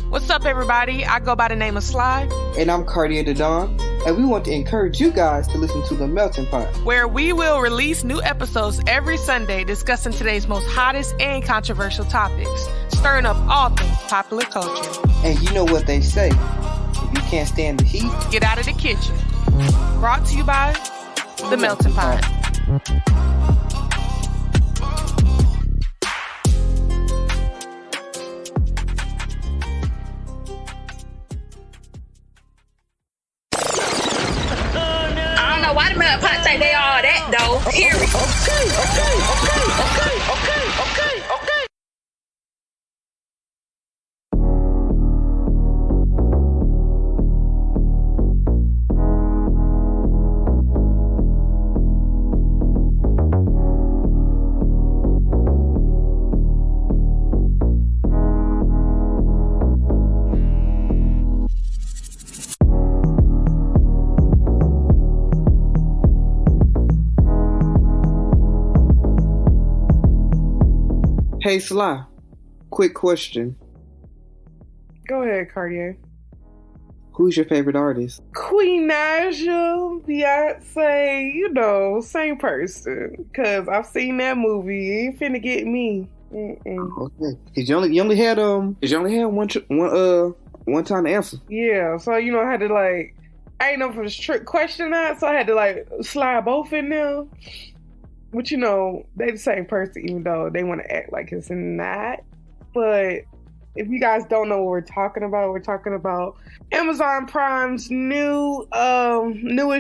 What's up, everybody? I go by the name of Sly. And I'm Cartier the Don. And we want to encourage you guys to listen to The Melting Pot, where we will release new episodes every Sunday discussing today's most hottest and controversial topics, stirring up all things popular culture. And you know what they say, if you can't stand the heat, get out of the kitchen. Brought to you by The Melting Pot. Why the Melting Pot think they all that though? Here we go. Okay. Hey Sly, quick question. Go ahead, Cartier. Who's your favorite artist? Queen Naija, Beyonce, same person. Because I've seen that movie. You ain't finna get me. Okay. Cause you only had one time to answer. Yeah, so I had to I didn't know if it was a trick question or not, so I had to slide both in there. But they the same person, even though they want to act like it's not. But if you guys don't know what we're talking about Amazon Prime's newest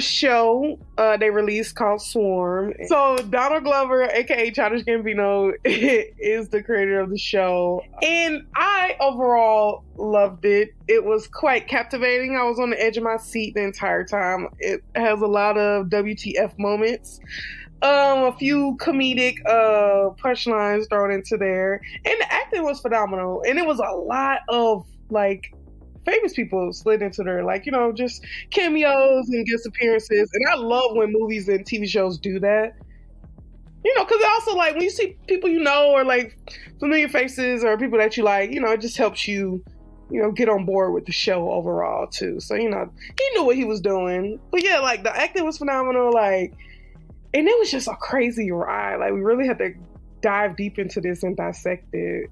show they released called Swarm. So Donald Glover, aka Childish Gambino, is the creator of the show. And I overall loved it. It was quite captivating. I was on the edge of my seat the entire time. It has a lot of WTF moments. A few comedic punchlines thrown into there, and the acting was phenomenal. And it was a lot of famous people slid into there, just cameos and guest appearances. And I love when movies and TV shows do that. Because also when you see people or familiar faces or people that you like, it just helps you, get on board with the show overall too. So he knew what he was doing. But yeah, the acting was phenomenal. And it was just a crazy ride. We really had to dive deep into this and dissect it.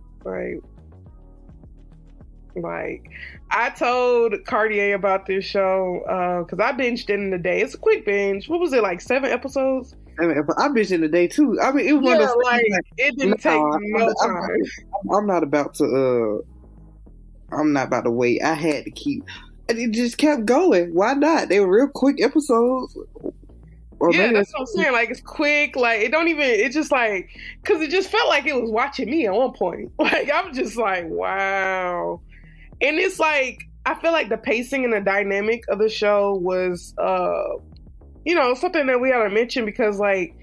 I told Cartier about this show because I binged it in a day. It's a quick binge. What was it, 7 episodes? I binged in a day too. I mean, it was it didn't take no time. I'm not about to wait. I had to keep. It just kept going. Why not? They were real quick episodes. Yeah, that's what I'm saying. It's quick. It just because it just felt like it was watching me at one point. I'm just wow. And it's I feel like the pacing and the dynamic of the show was, something that we had to mention because, I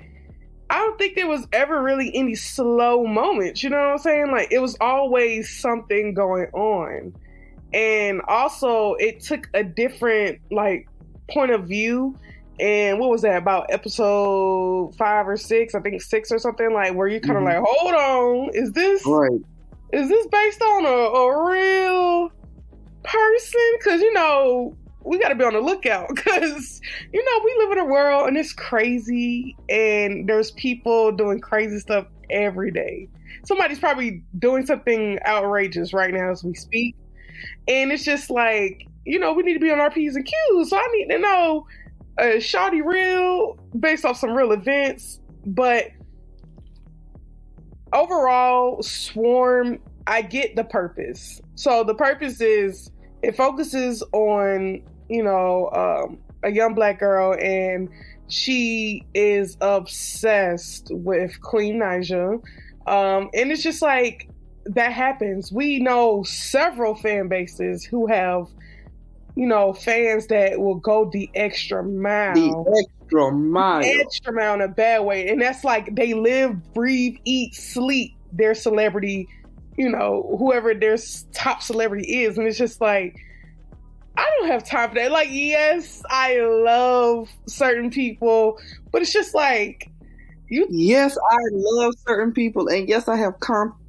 don't think there was ever really any slow moments. You know what I'm saying? It was always something going on. And also, it took a different, point of view. And what was that, about episode 5 or 6? I think 6 or something, where you kind of hold on, is this based on a real person? Because, we got to be on the lookout because, we live in a world and it's crazy and there's people doing crazy stuff every day. Somebody's probably doing something outrageous right now as we speak. And it's just we need to be on our P's and Q's. So I need to know, shawty real, based off some real events. But overall, Swarm, I get the purpose. So the purpose is it focuses on a young Black girl, and she is obsessed with Queen Naija, and it's just that happens. We know several fan bases who have fans that will go the extra mile. Extra mile in a bad way. And that's they live, breathe, eat, sleep their celebrity, whoever their top celebrity is. And it's just I don't have time for that. Yes, I love certain people, but it's just Yes, I love certain people. And yes, I have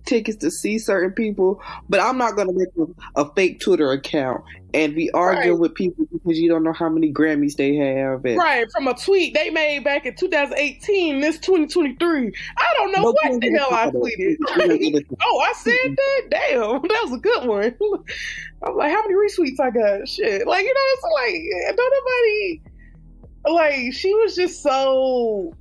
tickets to see certain people, but I'm not gonna make a fake Twitter account and be arguing with people because you don't know how many Grammys they have. And, right, from a tweet they made back in 2018, this 2023. I don't know what the hell I tweeted. Oh, I said that? Damn, that was a good one. I'm like, how many retweets I got? Shit. Like, you know, it's like, don't nobody, like, she was just so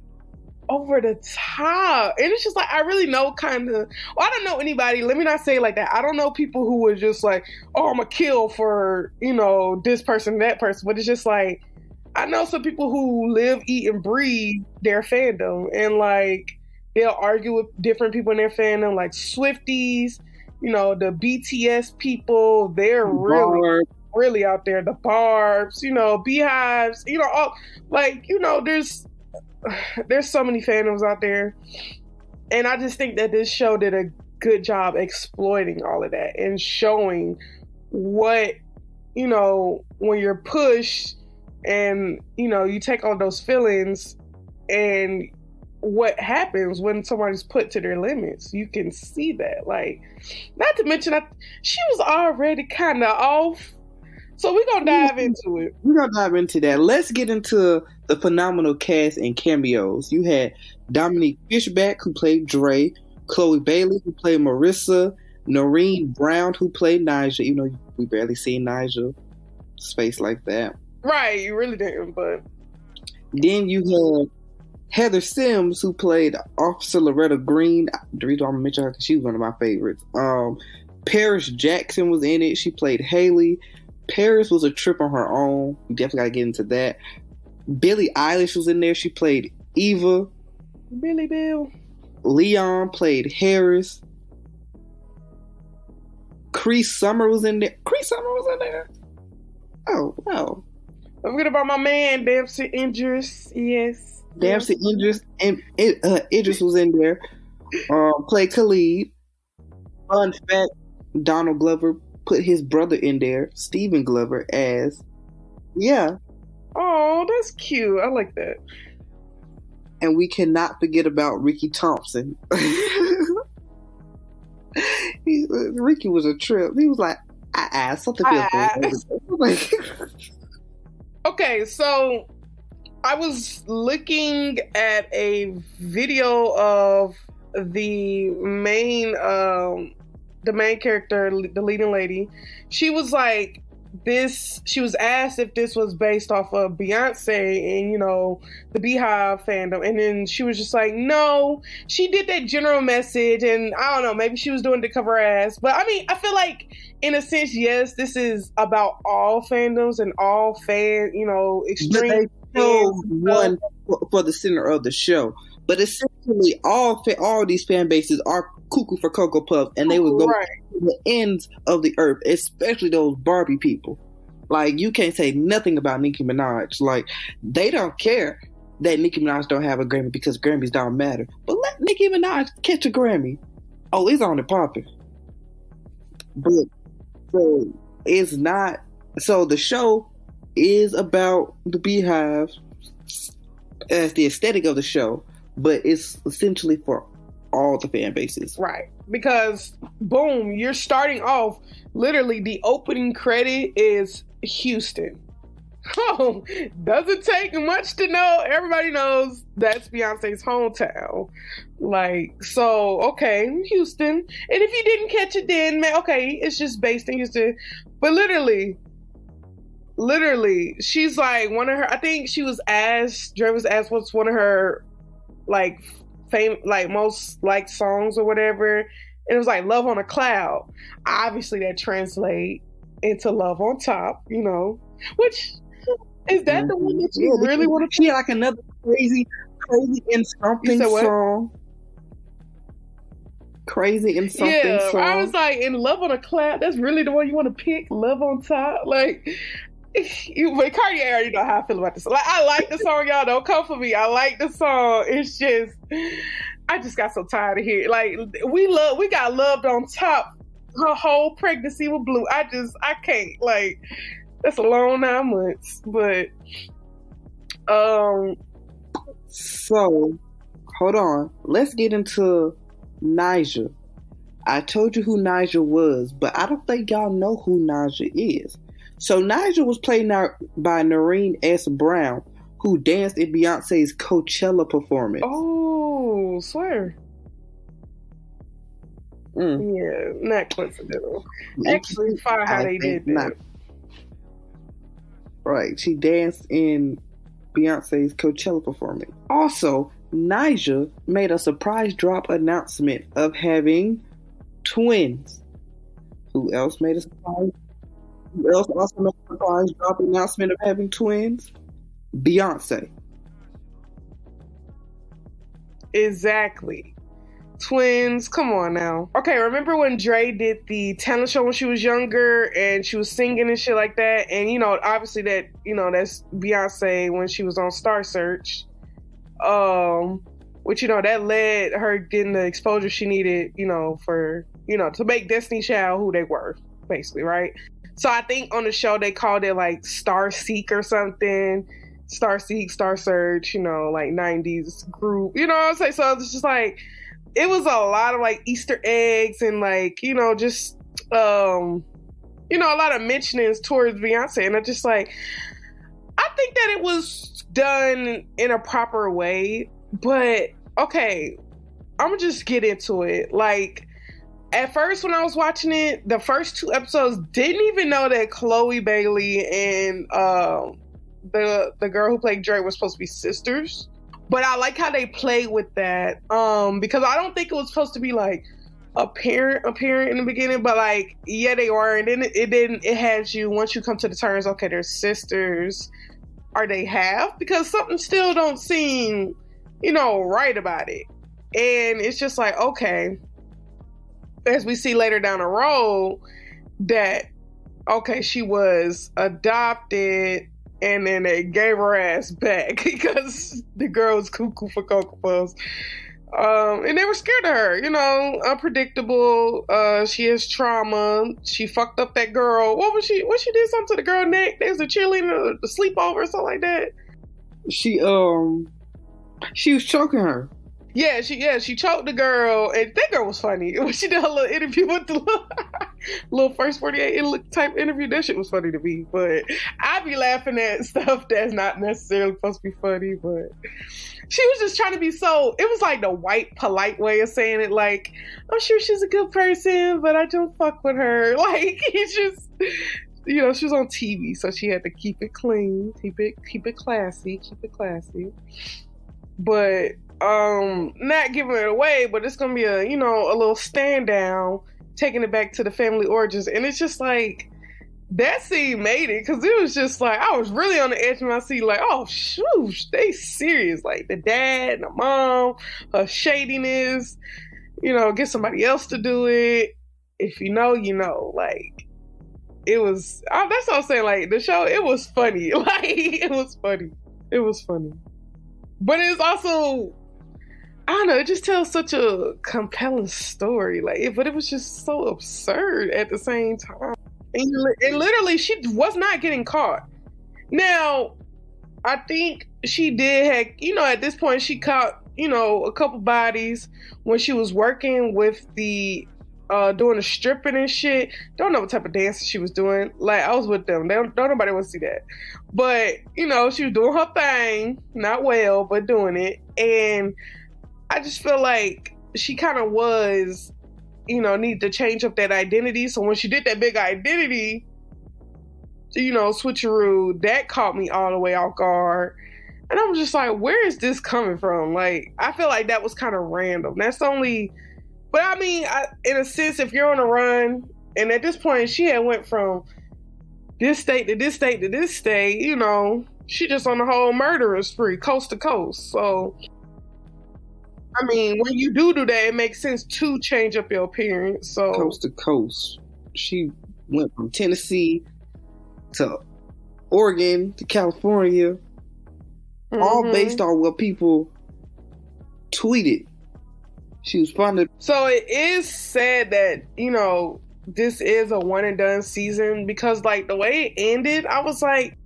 over the top. And it's just like, I really know kind of, well, I don't know anybody, let me not say it like that. I don't know people who were just like, oh, I'm gonna kill for, you know, this person, that person. But it's just like, I know some people who live, eat, and breathe their fandom. And like, they'll argue with different people in their fandom, like Swifties, you know, the BTS people, they're really out there. The Barbs, you know, Beehives, you know, all, like, you know, there's so many fandoms out there. And I just think that this show did a good job exploiting all of that and showing what, you know, when you're pushed and, you know, you take all those feelings and what happens when somebody's put to their limits. You can see that. Like, not to mention, she was already kind of off. So we're going to dive into it. We're going to dive into that. Let's get into the phenomenal cast and cameos. You had Dominique Fishback, who played Dre, Chloe Bailey, who played Marissa, Noreen Brown, who played Nyjah, even though we barely seen Nyjah space like that. Right, you really didn't, but... Then you had Heather Sims, who played Officer Loretta Green. The reason I'm mentioning her because she was one of my favorites. Paris Jackson was in it. She played Haley. Paris was a trip on her own. We definitely got to get into that. Billie Eilish was in there. She played Eva. Billy Bill. Leon played Harris. Cree Summer was in there. Oh, wow. Don't forget about my man, Damson Idris. Yes. Damson Idris. And Idris was in there. Played Khalid. Fun fact, Donald Glover put his brother in there, Stephen Glover, as, yeah. Oh, that's cute. I like that. And we cannot forget about Ricky Thompson. Ricky was a trip. He was like, something feels Okay, so I was looking at a video of the main character, the leading lady. She was like, she was asked if this was based off of Beyonce and, you know, the Beehive fandom. And then she was just like, no, she did that general message. And I don't know, maybe she was doing it to cover her ass. But I mean, I feel like in a sense, yes, this is about all fandoms and all you know, extreme. But they chose one for the center of the show. But essentially, all these fan bases are cuckoo for Cocoa Puffs, and they would go to the ends of the earth, especially those Barbie people. Like, you can't say nothing about Nicki Minaj. Like, they don't care that Nicki Minaj don't have a Grammy because Grammys don't matter. But let Nicki Minaj catch a Grammy. Oh, it's on the popping. But so it's not. So the show is about the Beehive as the aesthetic of the show, but it's essentially for all the fan bases. Right. Because, boom, you're starting off, literally, the opening credit is Houston. Oh, doesn't take much to know. Everybody knows that's Beyonce's hometown. Like, so, okay, Houston. And if you didn't catch it then, man, okay, it's just based in Houston. But literally, she's like one of her, I think she was asked, Dre was asked what's one of her, like, most liked songs or whatever. And it was like Love on a Cloud. Obviously that translate into Love on Top, you know, which is that the one that you really want to play? Like another crazy in something song. Crazy in something song. I was like, in Love on a Cloud, that's really the one you want to pick? Love on Top? Like, but Cartier already know how I feel about this. Like, I like the song, y'all. Don't come for me. I like the song. It's just, I just got so tired of hearing. Like, we got loved on top. Her whole pregnancy with Blue. I can't. Like, that's a long 9 months. But, so hold on. Let's get into Nyjah. I told you who Nigel was, but I don't think y'all know who Nigel is. So Nigel was played by Noreen S. Brown, who danced in Beyonce's Coachella performance. Oh, swear. Yeah, not coincidental. Actually, fire how they did that. Not. Right, she danced in Beyonce's Coachella performance. Also, Nyjah made a surprise drop announcement of having twins. Who else made a surprise? Who else also made a surprise drop announcement of having twins? Beyonce. Exactly. Twins, come on now. Okay, remember when Dre did the talent show when she was younger and she was singing and shit like that? And, you know, obviously that, you know, that's Beyonce when she was on Star Search. Which, you know, that led her getting the exposure she needed, you know, for, you know, to make Destiny Child who they were, basically, right? So I think on the show they called it like Star Seek or something. Star Seek, Star Search, you know, like 90s group. You know what I'm saying? So it's just like, it was a lot of like Easter eggs and like, you know, just, you know, a lot of mentionings towards Beyonce. And I just like, I think that it was done in a proper way, but okay, I'm gonna just get into it. Like, at first when I was watching it, the first 2 episodes, didn't even know that Chloe Bailey and the girl who played Dre were supposed to be sisters. But I like how they played with that, because I don't think it was supposed to be like apparent in the beginning, but like, yeah, they were. And then it has you, once you come to the terms, okay, they're sisters, or they have, because something still don't seem, you know, right about it. And it's just like, okay, as we see later down the road, that, okay, she was adopted, and then they gave her ass back because the girl was cuckoo for Cocoa Puffs. And they were scared of her, you know, unpredictable. She has trauma. She fucked up that girl. What she did something to the girl neck? There was a cheerleader, a sleepover or something like that. She was choking her. Yeah, she choked the girl, and that girl was funny. When she did a little interview with the little First 48 type interview, that shit was funny to me. But I be laughing at stuff that's not necessarily supposed to be funny. But she was just trying to be so. It was like the white, polite way of saying it. Like, I'm sure she's a good person, but I don't fuck with her. Like, it's just, you know, she was on TV, so she had to keep it clean, keep it classy. But not giving it away, but it's gonna be a, you know, a little stand down, taking it back to the family origins. And it's just like, that scene made it, because it was just like, I was really on the edge of my seat, like, oh shoosh, they serious. Like, the dad and the mom, her shadiness, you know, get somebody else to do it. If you know, you know. Like, it was, that's what I'm saying, like, the show, it was funny. Like, it was funny. But it's also, I don't know, it just tells such a compelling story. Like, but it was just so absurd at the same time. And literally, she was not getting caught. Now, I think she did have, you know, at this point, she caught, you know, a couple bodies when she was working with the, doing the stripping and shit. Don't know what type of dance she was doing. Like, I was with them. Don't nobody want to see that. But, you know, she was doing her thing. Not well, but doing it. And I just feel like she kind of was, you know, need to change up that identity. So when she did that big identity, you know, switcheroo, that caught me all the way off guard. And I'm just like, where is this coming from? Like, I feel like that was kind of random. That's only, but I mean, in a sense, if you're on a run, and at this point, she had went from this state to this state to this state, you know, she just on the whole murderer spree, coast to coast. So, I mean, when you do that, it makes sense to change up your appearance. So, coast to coast. She went from Tennessee to Oregon to California, all based on what people tweeted. She was funded. So it is sad that, you know, this is a one and done season, because like the way it ended, I was like,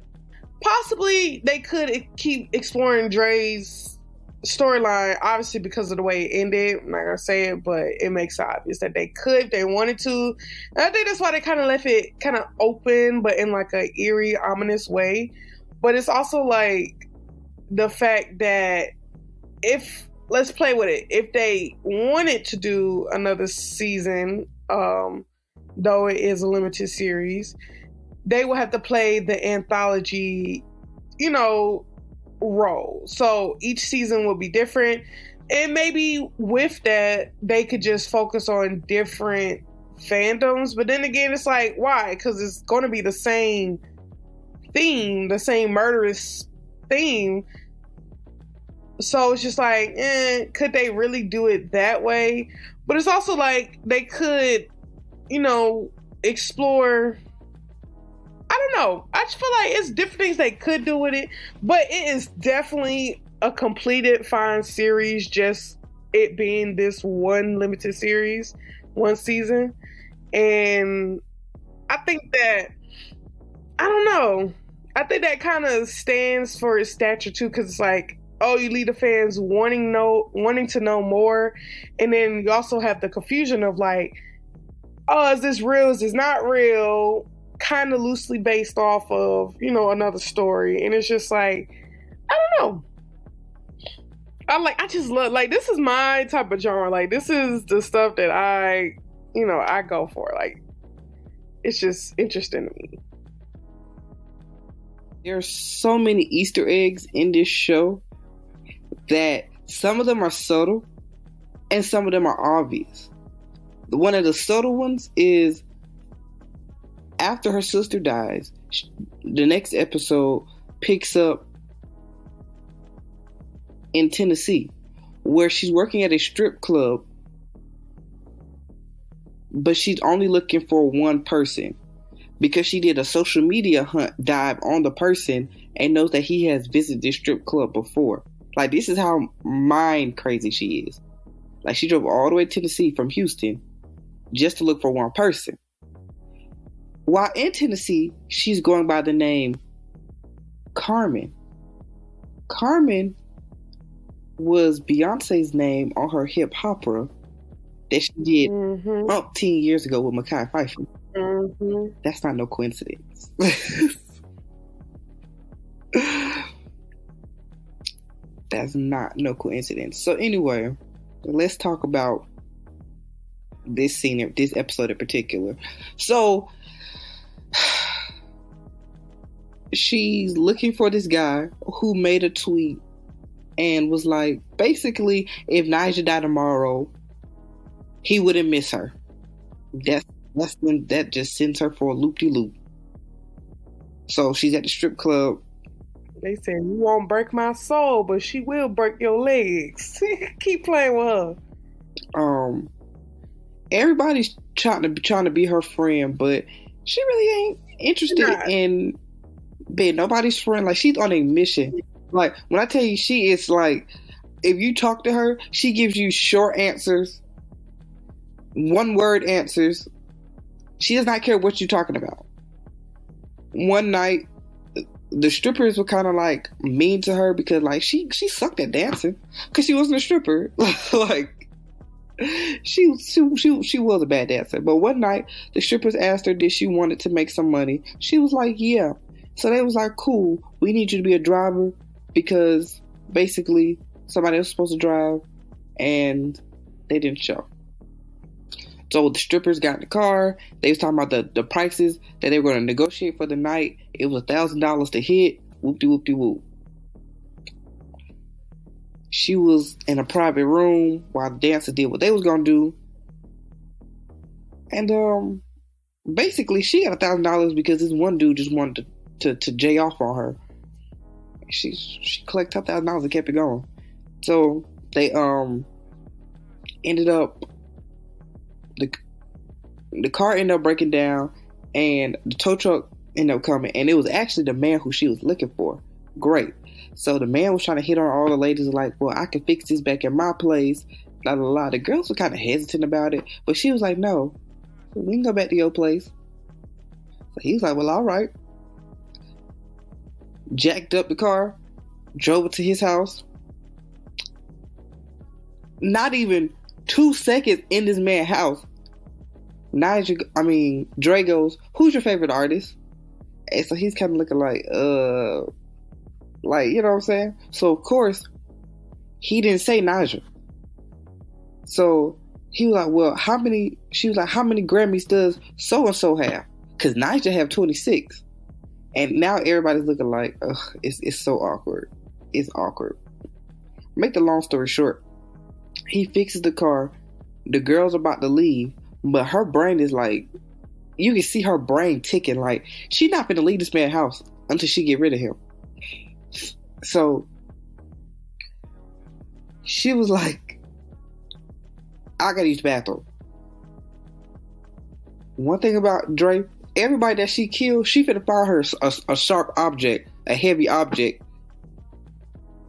possibly they could keep exploring Dre's storyline, obviously because of the way it ended, I'm not gonna say it, but it makes it obvious that they could, if they wanted to. And I think that's why they kind of left it kind of open, but in like a eerie, ominous way. But it's also like the fact that let's play with it. If they wanted to do another season, though it is a limited series, they will have to play the anthology, role. So each season will be different. And maybe with that, they could just focus on different fandoms. But then again, it's like, why? Because it's going to be the same theme, the same murderous theme. So it's just like, could they really do it that way? But it's also like they could, explore. I don't know. I just feel like it's different things they could do with it, but it is definitely a completed fine series, just it being this one limited series, one season. And I think that, I don't know, I think that kind of stands for its stature too, because it's like, oh, you leave the fans wanting to know more, and then you also have the confusion of like, oh, is this real? Is this not real? Kind of loosely based off of, another story. And it's just like, I don't know. I just love, like, this is my type of genre. Like, this is the stuff that I go for. Like, it's just interesting to me. There's so many Easter eggs in this show that some of them are subtle and some of them are obvious. One of the subtle ones is, after her sister dies, the next episode picks up in Tennessee, where she's working at a strip club, but she's only looking for one person because she did a social media hunt dive on the person and knows that he has visited this strip club before. Like, this is how mind crazy she is. Like, she drove all the way to Tennessee from Houston just to look for one person. While in Tennessee, she's going by the name Carmen. Carmen was Beyonce's name on her hip opera that she did 10 years ago with Mekhi Phifer. Mm-hmm. That's not no coincidence. That's not no coincidence. So anyway, let's talk about this scene, this episode in particular. So she's looking for this guy who made a tweet and was like, basically, if Nyjah died tomorrow, he wouldn't miss her. That just sends her for a loop-de-loop. So she's at the strip club. They said, you won't break my soul, but she will break your legs. Keep playing with her. Everybody's trying to be her friend, but she really ain't interested in being nobody's friend. Like, she's on a mission. Like, when I tell you, she is like, if you talk to her, she gives you short answers, one-word answers. She does not care what you're talking about. One night, the strippers were kind of like mean to her because like she sucked at dancing because she wasn't a stripper. Like, she was a bad dancer. But one night, the strippers asked her did she wanted to make some money. She was like, yeah. So they was like, cool, we need you to be a driver because basically somebody else was supposed to drive and they didn't show. So the strippers got in the car. They was talking about the prices that they were going to negotiate for the night. It was $1,000 to hit. Whoop-de-whoop-de-whoop. She was in a private room while the dancers did what they was going to do. And basically she got $1,000 because this one dude just wanted to jay off on her. She collected $1,000 and kept it going. So they ended up, the car ended up breaking down and the tow truck ended up coming, and it was actually the man who she was looking for. Great. So the man was trying to hit on all the ladies like, well, I can fix this back in my place, blah, blah, blah. The girls were kind of hesitant about it, but she was like, no, we can go back to your place. So he was like, well, all right. Jacked up the car, drove it to his house, not even 2 seconds in this man's house, Dre goes, "Who's your favorite artist?" And so he's kind of looking like, you know what I'm saying? So of course, he didn't say Naija. So he was like, "Well, how many?" She was like, "How many Grammys does so and so have?" Because Naija have 26, and now everybody's looking like, ugh, it's so awkward. It's awkward. Make the long story short, he fixes the car. The girl's about to leave, but her brain is like, you can see her brain ticking. Like, she's not gonna leave this man's house until she get rid of him. So she was like, "I gotta use the bathroom." One thing about Dre, everybody that she killed, she finna find her a sharp object, a heavy object.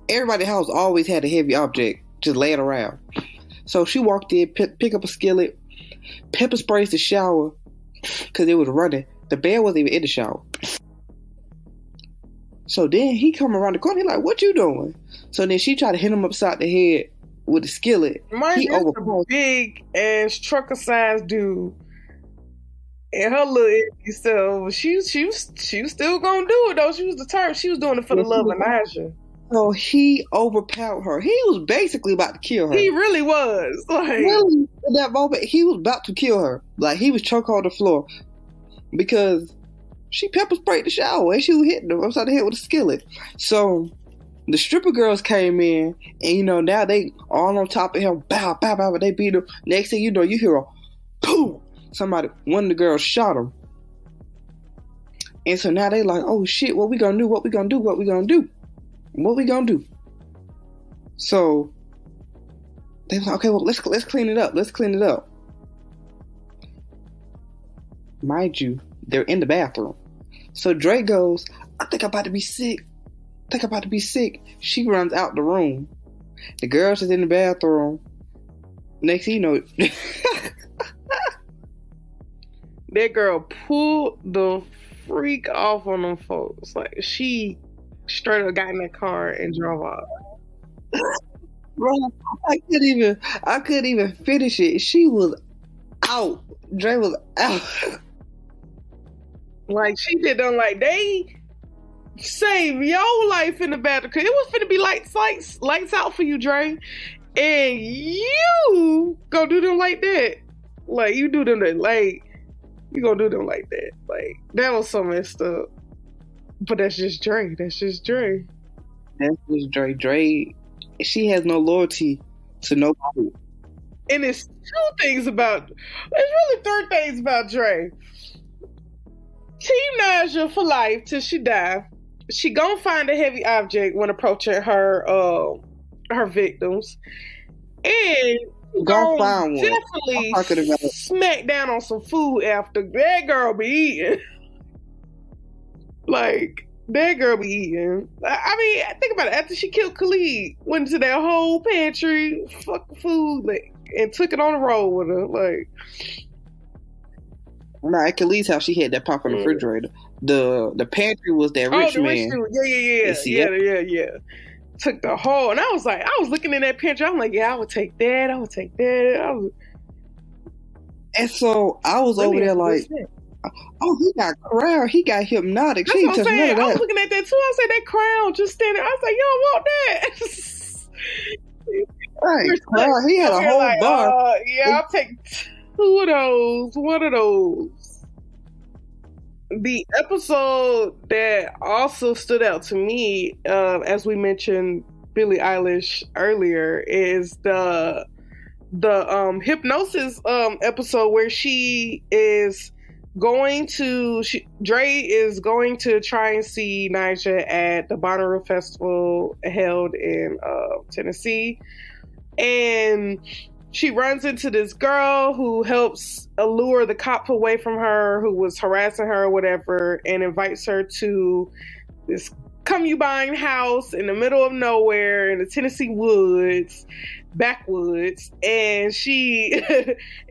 Everybody in the house always had a heavy object just laying around. So she walked in, pick up a skillet, pepper sprays the shower because it was running. The bed wasn't even in the shower. So then he come around the corner, he like, "What you doing?" So then she tried to hit him upside the head with the skillet. He a big ass trucker sized dude. And her little empty self, she was still gonna do it though. She was determined. She was doing it for the love of Naija. So he overpowered her. He was basically about to kill her. He really was. Like, really, in that moment, he was about to kill her. Like, he was choking on the floor because she pepper sprayed the shower and she was hitting him upside the head with a skillet. So the stripper girls came in, and now they all on top of him. Bow, bow, bow. They beat him. Next thing you know, you hear a boom. One of the girls shot him. And so now they like, "Oh shit, what we gonna do? What we gonna do? What we gonna do? What we gonna do?" So they was like, "Okay, well, let's clean it up. Let's clean it up." Mind you, they're in the bathroom. So Dre goes, "I think I'm about to be sick. She runs out the room. The girl's is in the bathroom. Next thing you know, that girl pulled the freak off on them folks. Like, she straight up got in that car and drove off. Bro, I couldn't even finish it. She was out. Dre was out. Like, she did them like they save your life in the bathroom. Cause it was finna be lights out for you, Dre. And you go do them like that. Like, you do them that, like, you gonna do them like that. Like, that was so messed up. But that's just Dre. That's just Dre. Dre, she has no loyalty to nobody. And it's really 3 things about Dre. Team Naija for life till she die. She gonna find a heavy object when approaching her victims. And Go find one. Definitely smack down on some food after. That girl be eating. Like, that girl be eating. I mean, think about it. After she killed Khalid, went to that whole pantry, fucked food, like, and took it on the road with her. Like, nah, at Khalid's house, she had that pop in the refrigerator. The pantry was that rich man. Yeah. Took the whole, and I was looking in that picture. I'm like, yeah, I would take that. And so I was over there like, oh, he got crown. He got hypnotic. She That's what I'm saying. I was looking at that too. I said, that crown just standing. I was like, you don't want that. Right. Well, he had a whole bar. Yeah, I'll take 2 of those. 1 of those. The episode that also stood out to me, as we mentioned Billie Eilish earlier, is the hypnosis episode where Dre is going to try and see Naija at the Bonnaroo Festival held in Tennessee, and she runs into this girl who helps allure the cop away from her, who was harassing her or whatever, and invites her to this concubine house in the middle of nowhere in the Tennessee backwoods. And she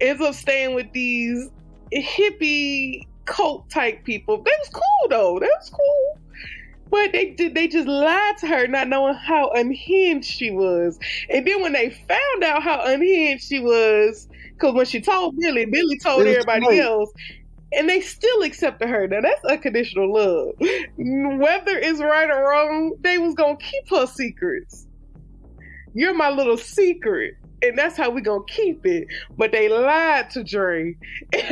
ends up staying with these hippie cult type people. They was cool though. That was cool. But they just lied to her, not knowing how unhinged she was. And then when they found out how unhinged she was, because when she told Billy told everybody else, and they still accepted her. Now that's unconditional love. Whether it's right or wrong, they was gonna keep her secrets. You're my little secret. And that's how we gonna keep it. But they lied to Dre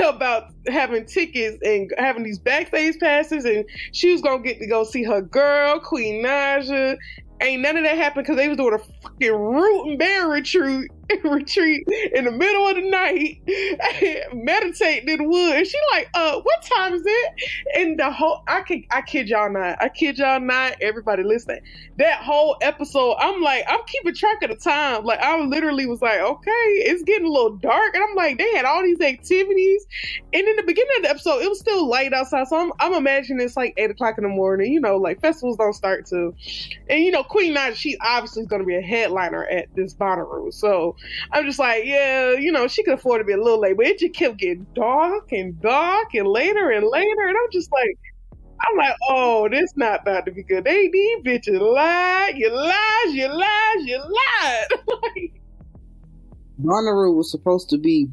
about having tickets and having these backstage passes, and she was gonna get to go see her girl, Queen Naija. Ain't none of that happened because they was doing a fucking root and bear retreat in the middle of the night, meditating in the woods. And she like, what time is it? And the whole, I kid y'all not, everybody listening, that whole episode, I'm keeping track of the time. Like, I literally was like, okay, it's getting a little dark. And I'm like, they had all these activities. And in the beginning of the episode, it was still light outside. So I'm imagining it's like 8 o'clock in the morning, you know, like festivals don't start till, and you know, Queen Naija, she obviously is going to be a headliner at this Bonnaroo. So I'm just like, yeah, you know, she could afford to be a little late, but it just kept getting dark and later and later. And I'm like, oh, this not about to be good. These bitches lied. You lied. Bonnaroo was supposed to be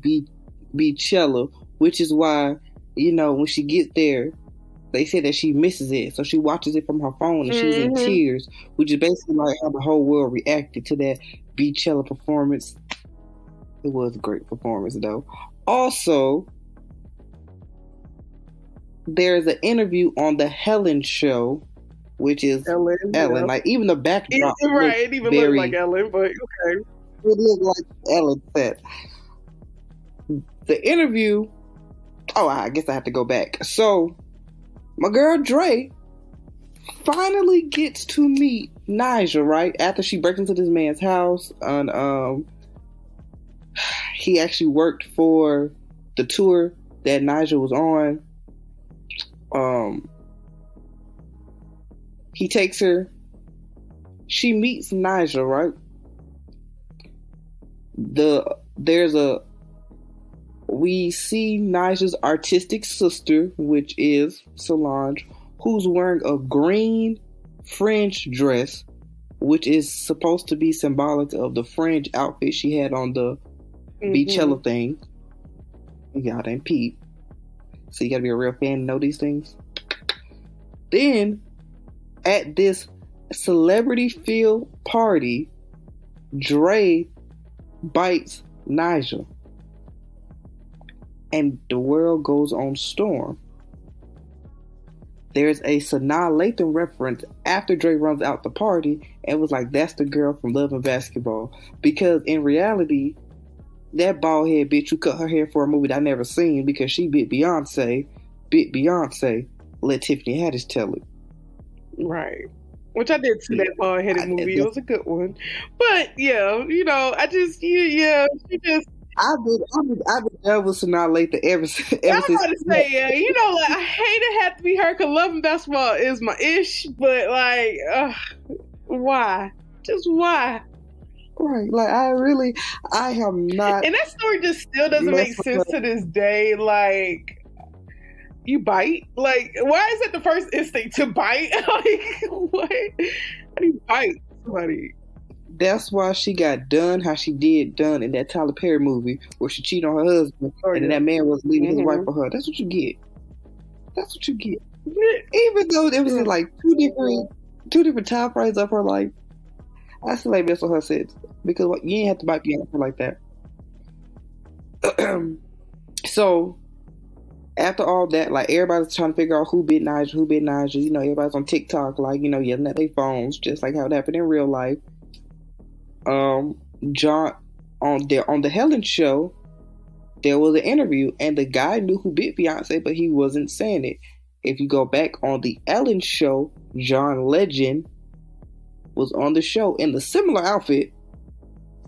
Beachella, which is why, you know, when she gets there, they say that she misses it, so she watches it from her phone and she's in tears, which is basically like how the whole world reacted to that Beachella performance. It was a great performance, though. Also, there's an interview on the Helen show, which is Ellen. Yeah. Like, even the backdrop, it even looked like Ellen, but okay, it looked like Ellen said. The interview. Oh, I guess I have to go back. So, my girl Dre finally gets to meet Naija, right? After she breaks into this man's house, and he actually worked for the tour that Naija was on. He takes her. She meets Naija, right? We see Naija's artistic sister, which is Solange, who's wearing a green fringe dress, which is supposed to be symbolic of the fringe outfit she had on the Beachella thing. Y'all didn't peep. So you gotta be a real fan to know these things. Then, at this celebrity field party, Dre bites Naija. And the world goes on storm. There's a Sanaa Lathan reference after Dre runs out the party and was like, that's the girl from Love and Basketball. Because in reality, that bald head bitch who cut her hair for a movie that I never seen because she bit Beyonce, let Tiffany Haddish tell it. Right. Which I did see that bald headed movie. It was a good one. But yeah, you know, she just. I've been done with Sanaa Lathan ever since. I'm about to say, yeah, you know, like, I hate it have to be her because Love and Basketball is my ish, but like, why? Just why? Right, like I have not. And that story just still doesn't make sense to this day. Like, you bite? Like, why is it the first instinct to bite? Like, what? How do you bite somebody? That's why she got done how she did done in that Tyler Perry movie where she cheated on her husband and then that man was leaving his wife for her. That's what you get. That's what you get. Even though there was like two different time frames of her life, I still ain't mess with her since because you ain't have to bite Beyonce like that. So after all that, like, everybody's trying to figure out who bit Naija. You know, everybody's on TikTok, like, you know, yelling at their phones, just like how it happened in real life. John on the Helen show, there was an interview, and the guy knew who bit Beyonce, but he wasn't saying it. If you go back on the Ellen show, John Legend was on the show in the similar outfit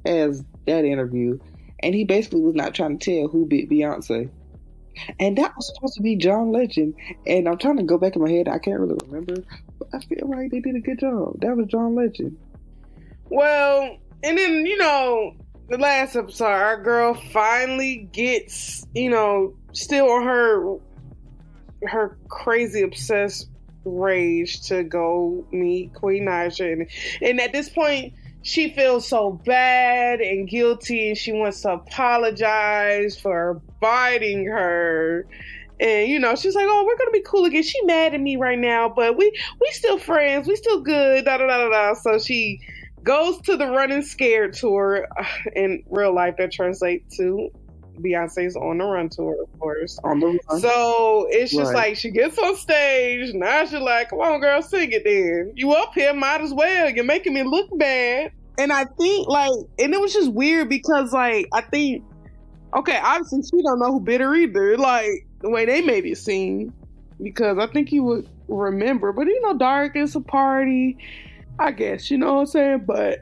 as that interview, and he basically was not trying to tell who bit Beyonce. And that was supposed to be John Legend. And I'm trying to go back in my head. I can't really remember. But I feel like they did a good job. That was John Legend. Well, and then, you know, the last episode, our girl finally gets, you know, still on her crazy obsessed rage to go meet Queen Naija. And at this point, she feels so bad and guilty, and she wants to apologize for biting her. And, you know, she's like, oh, we're going to be cool again. She mad at me right now, but we still friends. We still good. Da, da, da, da, da. So she goes to the Running Scared tour. In real life, that translates to Beyonce's On the Run tour, of course. On the Run. So it's just like she gets on stage. Now she's like, come on, girl, sing it then. You up here, might as well. You're making me look bad. And I think, like, and it was just weird because, like, I think, okay, obviously she don't know who bit her either. Like, the way they made it seem, because I think you would remember. But, you know, Dark is a party, I guess, you know what I'm saying? But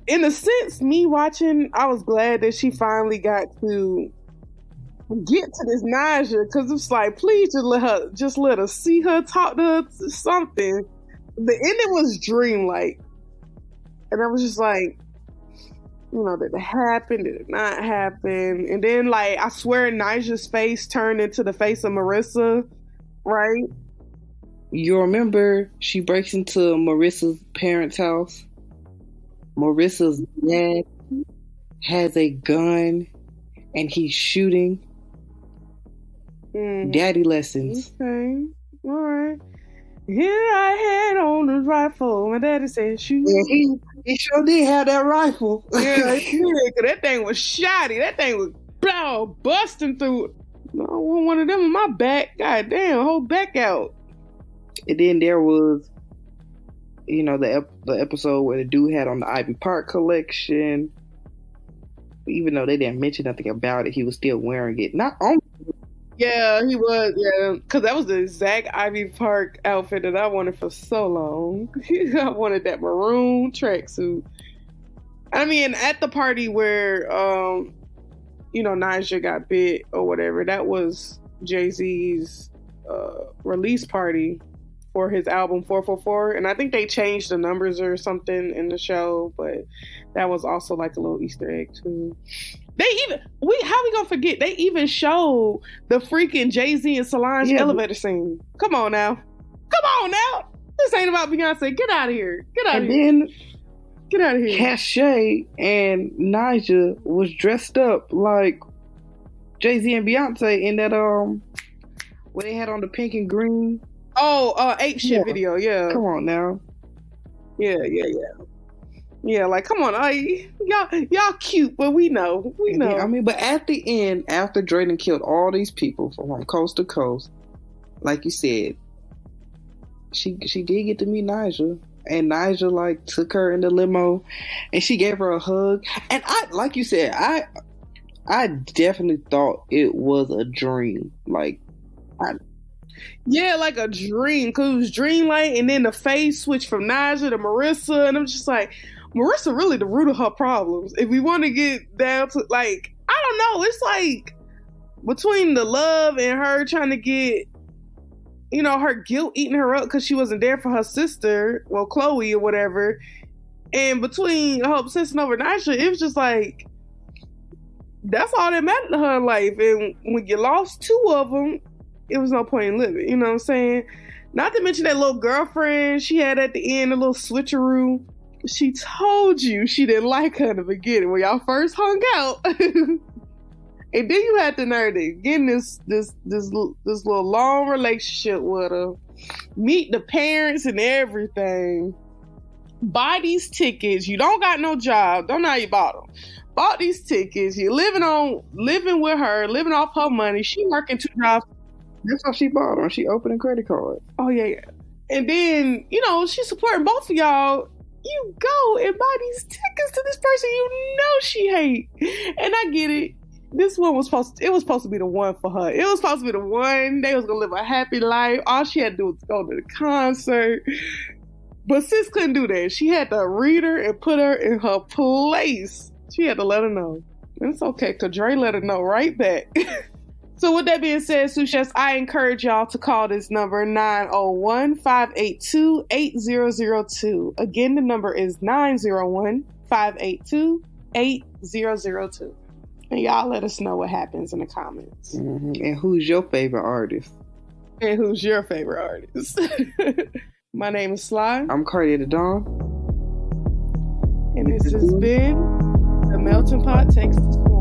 in a sense, me watching, I was glad that she finally got to get to this Naija, because it's like, please just let her see her, talk to her, something. The ending was dreamlike. And I was just like, you know, did it happen? Did it not happen? And then, like, I swear Naija's face turned into the face of Marissa, right? You remember she breaks into Marissa's parents' house? Marissa's dad has a gun and he's shooting. Daddy lessons. Okay. All right. Here I had on the rifle. My daddy said shoot. Yeah, he sure did have that rifle. Yeah, that thing was shoddy. That thing was busting through. I want one of them in my back. God damn, whole back out. And then there was, you know, the episode where the dude had on the Ivy Park collection. Even though they didn't mention nothing about it, he was still wearing it. Not only. Yeah, he was. Yeah, because that was the exact Ivy Park outfit that I wanted for so long. I wanted that maroon tracksuit. I mean, at the party where, you know, Naija got bit or whatever, that was Jay-Z's release party for his album 444, and I think they changed the numbers or something in the show, but that was also like a little Easter egg too. How we gonna forget? They even showed the freaking Jay-Z and Solange elevator scene. Come on now. This ain't about Beyonce. Get out of here. Get out of here. Cache and Naija was dressed up like Jay-Z and Beyonce in that where they had on the pink and green. Oh, Ape Shit video. Yeah. Come on now. Yeah. Yeah, like, come on, y'all cute, but we know. Yeah, I mean, but at the end, after Drayden killed all these people from coast to coast, like you said, she did get to meet Naija, and Naija like took her in the limo, and she gave her a hug. And like you said, I definitely thought it was a dream, like a dream, because it was dreamlike, and then the face switched from Naija to Marissa, and I'm just like, Marissa really the root of her problems. If we want to get down to, like, I don't know, it's like between the love and her trying to get, you know, her guilt eating her up because she wasn't there for her sister, well, Chloe or whatever, and between her obsessing over Naija, it was just like, that's all that mattered to her in life. And when you lost two of them, it was no point in living, you know what I'm saying? Not to mention that little girlfriend she had at the end, a little switcheroo. She told you she didn't like her in the beginning when y'all first hung out. And then you had the nerve to get in this little long relationship with her, meet the parents and everything, buy these tickets. You don't got no job. Don't know how you bought them. Bought these tickets. You're living with her, living off her money. She working 2 jobs. That's how she bought them. She opened a credit card. Oh yeah. And then, you know, she's supporting both of y'all. You go and buy these tickets to this person you know she hate. And I get it. This one was supposed to be the one for her. It was supposed to be the one. They was gonna live a happy life. All she had to do was go to the concert. But sis couldn't do that. She had to read her and put her in her place. She had to let her know. And it's okay, because Dre let her know right back. So with that being said, Sushess, I encourage y'all to call this number 901-582-8002. Again, the number is 901-582-8002. And y'all let us know what happens in the comments. Mm-hmm. And who's your favorite artist? And who's your favorite artist? My name is Sly. I'm Cardi the Dawn. And this has been The Melting Pot Takes the Swarm.